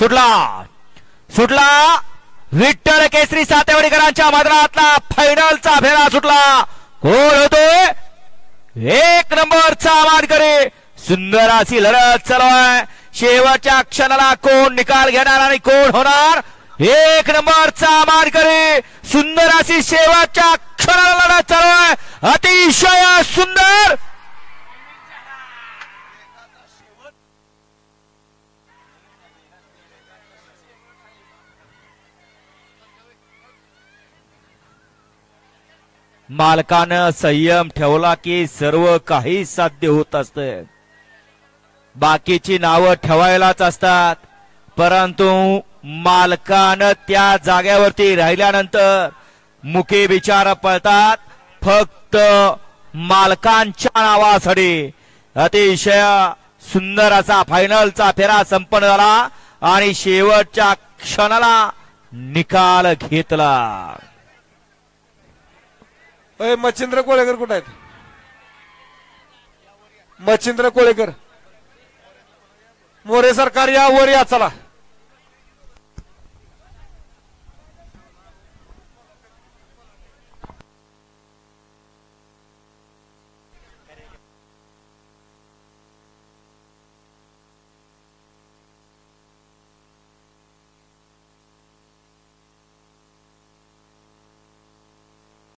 सुटला सुटला विठ्ठल केसरी सातेवाडीकरांच्या मैदानातला फायनलचा फेरा सुटला. कोण होतोय? 1 नंबरचा मानकरी. सुंदर अशी लढत चालू आहे. शेवटच्या क्षणाला कोण निकाल घेणार आणि कोण होणार 1 नंबरचा मानकरी. सुंदर अशी शेवटच्या क्षणाला लढत चालू आहे. अतिशय सुंदर. मालकानं संयम ठेवला की सर्व काही साध्य होत असते. बाकीची नावं ठेवायलाच असतात, परंतु मालकानं त्या जागेवरती राहिल्यानंतर मुके विचार पळतात फक्त मालकांच्या नावासाठी. अतिशय सुंदर असा फायनलचा फेरा संपन्न झाला आणि शेवटच्या क्षणाला निकाल घेतला. मच्छिंद्र कोळेकर कुठे आहेत? मच्छिंद्र कोळेकर, मोरे सरकार या वर या चला.